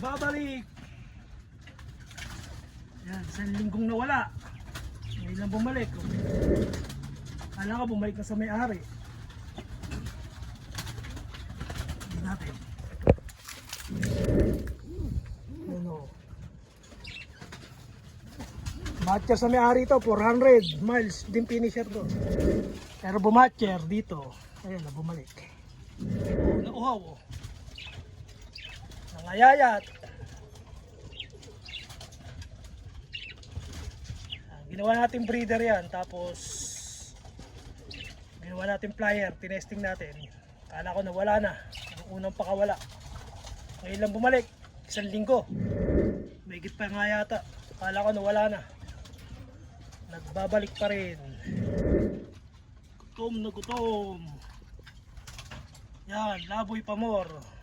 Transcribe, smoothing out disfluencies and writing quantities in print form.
nagbabalik. Yan, isang linggong nawala. Ngayon lang bumalik. Kala ko bumalik na sa may-ari. Hindi natin. Ano? Matcher sa may-ari ito, 400 miles din finisher to. Pero bumatcher dito. Ayan na, bumalik. Nauhaw oh. Nangayayat. Ginawa natin breeder yan, tapos ginawa natin flyer, tinesting natin. Kala ko nawala na, ang unang pakawala. Ngayon lang bumalik, isang linggo. Mahigit pa nga yata, kala ko nawala na. Nagbabalik pa rin. Gutom na gutom. Yan, Laboy Pamor.